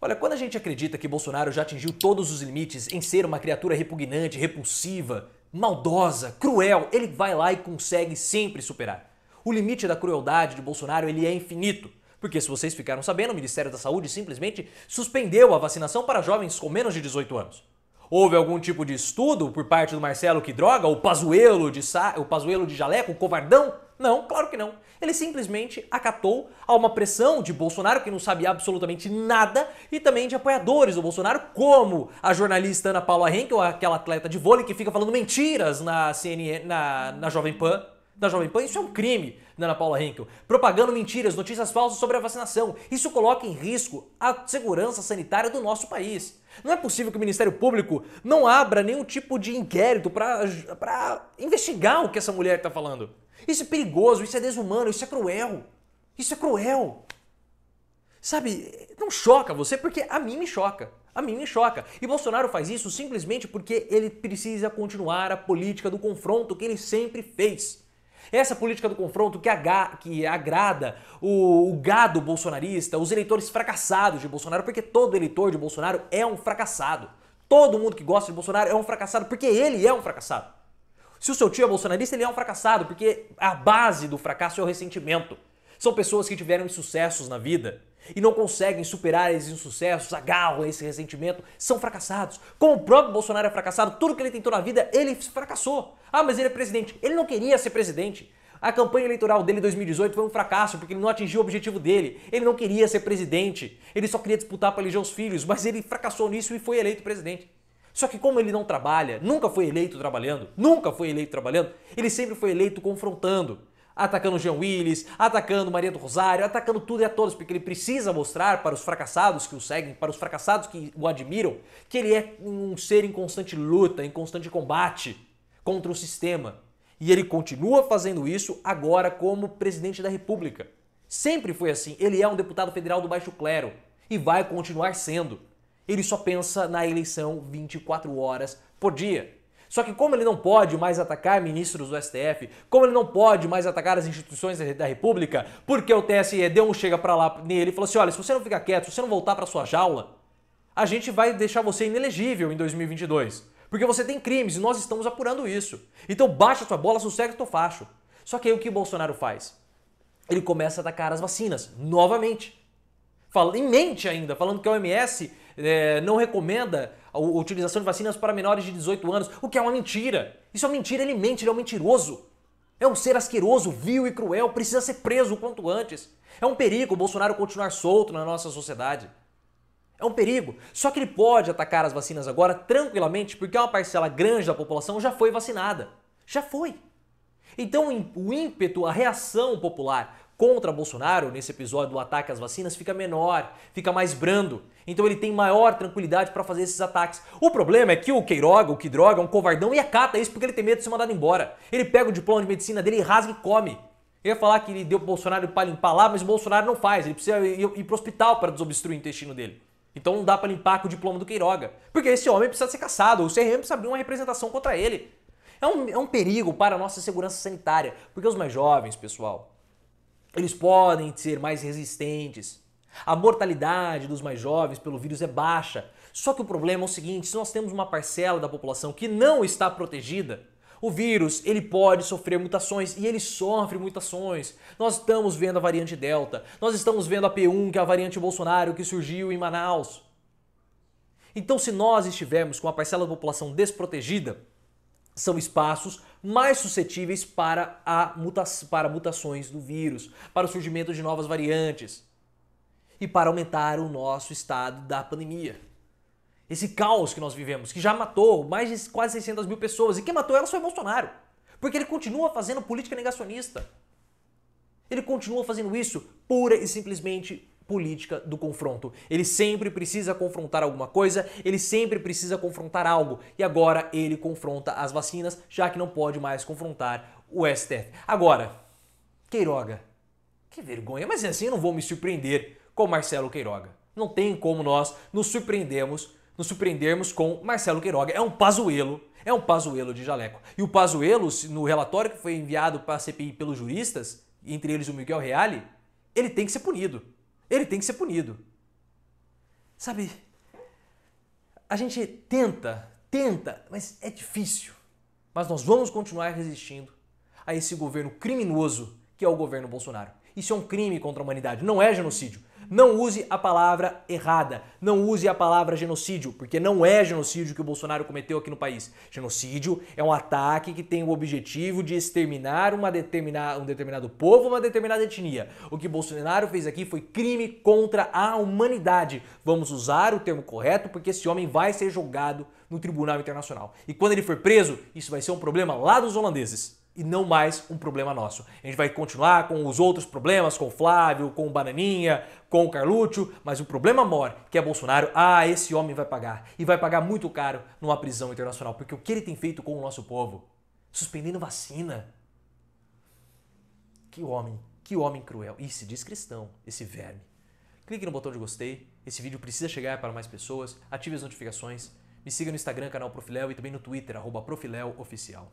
Olha, quando a gente acredita que Bolsonaro já atingiu todos os limites em ser uma criatura repugnante, repulsiva, maldosa, cruel, ele vai lá e consegue sempre superar. O limite da crueldade de Bolsonaro ele é infinito. Porque se vocês ficaram sabendo, o Ministério da Saúde simplesmente suspendeu a vacinação para jovens com menos de 18 anos. Houve algum tipo de estudo por parte do Marcelo Queiroga, o Pazuello de jaleco, o covardão? Não, claro que não. Ele simplesmente acatou a uma pressão de Bolsonaro, que não sabe absolutamente nada, e também de apoiadores do Bolsonaro, como a jornalista Ana Paula Henkel, aquela atleta de vôlei que fica falando mentiras na CNN, na Jovem Pan. Da Jovem Pan, isso é um crime, Ana Paula Henkel. Propagando mentiras, notícias falsas sobre a vacinação. Isso coloca em risco a segurança sanitária do nosso país. Não é possível que o Ministério Público não abra nenhum tipo de inquérito para investigar o que essa mulher está falando. Isso é perigoso, isso é desumano, isso é cruel. Isso é cruel. Sabe, não choca você? Porque a mim me choca. A mim me choca. E Bolsonaro faz isso simplesmente porque ele precisa continuar a política do confronto que ele sempre fez. Essa política do confronto que agrada o gado bolsonarista, os eleitores fracassados de Bolsonaro, porque todo eleitor de Bolsonaro é um fracassado. Todo mundo que gosta de Bolsonaro é um fracassado, porque ele é um fracassado. Se o seu tio é bolsonarista, ele é um fracassado, porque a base do fracasso é o ressentimento. São pessoas que tiveram insucessos na vida e não conseguem superar esses insucessos, agarram esse ressentimento, são fracassados. Como o próprio Bolsonaro é fracassado, tudo que ele tentou na vida, ele fracassou. Ah, mas ele é presidente. Ele não queria ser presidente. A campanha eleitoral dele em 2018 foi um fracasso porque ele não atingiu o objetivo dele. Ele não queria ser presidente. Ele só queria disputar para eleger os filhos, mas ele fracassou nisso e foi eleito presidente. Só que como ele não trabalha, nunca foi eleito trabalhando, ele sempre foi eleito confrontando. Atacando Jean Willis, atacando Maria do Rosário, atacando tudo e a todos, porque ele precisa mostrar para os fracassados que o seguem, para os fracassados que o admiram, que ele é um ser em constante luta, em constante combate contra o sistema. E ele continua fazendo isso agora como presidente da República. Sempre foi assim, ele é um deputado federal do baixo clero e vai continuar sendo. Ele só pensa na eleição 24 horas por dia. Só que como ele não pode mais atacar ministros do STF, como ele não pode mais atacar as instituições da República, porque o TSE deu um chega pra lá nele e falou assim, olha, se você não ficar quieto, se você não voltar pra sua jaula, a gente vai deixar você inelegível em 2022. Porque você tem crimes e nós estamos apurando isso. Então baixa sua bola, sossega o teu facho. Só que aí o que o Bolsonaro faz? Ele começa a atacar as vacinas, novamente. Em mente ainda, falando que a OMS não recomenda a utilização de vacinas para menores de 18 anos, o que é uma mentira. Isso é uma mentira, ele mente, ele é um mentiroso. É um ser asqueroso, vil e cruel, precisa ser preso o quanto antes. É um perigo o Bolsonaro continuar solto na nossa sociedade. É um perigo. Só que ele pode atacar as vacinas agora tranquilamente porque uma parcela grande da população já foi vacinada. Já foi. Então o ímpeto, a reação popular contra Bolsonaro, nesse episódio do ataque às vacinas, fica menor, fica mais brando. Então ele tem maior tranquilidade para fazer esses ataques. O problema é que o Queiroga é um covardão e acata isso porque ele tem medo de ser mandado embora. Ele pega o diploma de medicina dele e rasga e come. Eu ia falar que ele deu pro Bolsonaro para limpar lá, mas o Bolsonaro não faz. Ele precisa ir pro hospital para desobstruir o intestino dele. Então não dá para limpar com o diploma do Queiroga. Porque esse homem precisa ser caçado, o CRM precisa abrir uma representação contra ele. É um perigo para a nossa segurança sanitária. Porque os mais jovens, pessoal, eles podem ser mais resistentes. A mortalidade dos mais jovens pelo vírus é baixa. Só que o problema é o seguinte, se nós temos uma parcela da população que não está protegida, o vírus ele pode sofrer mutações e ele sofre mutações. Nós estamos vendo a variante Delta, nós estamos vendo a P1, que é a variante Bolsonaro que surgiu em Manaus. Então se nós estivermos com a parcela da população desprotegida, são espaços mais suscetíveis para mutações do vírus, para o surgimento de novas variantes e para aumentar o nosso estado da pandemia. Esse caos que nós vivemos, que já matou mais de quase 600 mil pessoas, e quem matou elas foi Bolsonaro, porque ele continua fazendo política negacionista. Ele continua fazendo isso pura e simplesmente política do confronto. Ele sempre precisa confrontar alguma coisa, ele sempre precisa confrontar algo. E agora ele confronta as vacinas, já que não pode mais confrontar o STF. Agora, Queiroga, que vergonha, mas assim eu não vou me surpreender com Marcelo Queiroga. Não tem como nós nos surpreendermos com Marcelo Queiroga. É um Pazuello de jaleco. E o Pazuello, no relatório que foi enviado para a CPI pelos juristas, entre eles o Miguel Reale, ele tem que ser punido. Ele tem que ser punido. Sabe, a gente tenta, mas é difícil. Mas nós vamos continuar resistindo a esse governo criminoso que é o governo Bolsonaro. Isso é um crime contra a humanidade, não é genocídio. Não use a palavra errada, não use a palavra genocídio, porque não é genocídio que o Bolsonaro cometeu aqui no país. Genocídio é um ataque que tem o objetivo de exterminar um determinado povo, uma determinada etnia. O que Bolsonaro fez aqui foi crime contra a humanidade. Vamos usar o termo correto, porque esse homem vai ser julgado no Tribunal Internacional. E quando ele for preso, isso vai ser um problema lá dos holandeses. E não mais um problema nosso. A gente vai continuar com os outros problemas, com o Flávio, com o Bananinha, com o Carluccio, mas o problema maior, que é Bolsonaro, esse homem vai pagar. E vai pagar muito caro numa prisão internacional, porque o que ele tem feito com o nosso povo? Suspendendo vacina. Que homem cruel. E se diz cristão, esse verme. Clique no botão de gostei, esse vídeo precisa chegar para mais pessoas, ative as notificações, me siga no Instagram, canal Profiléu, e também no Twitter, @profileoficial.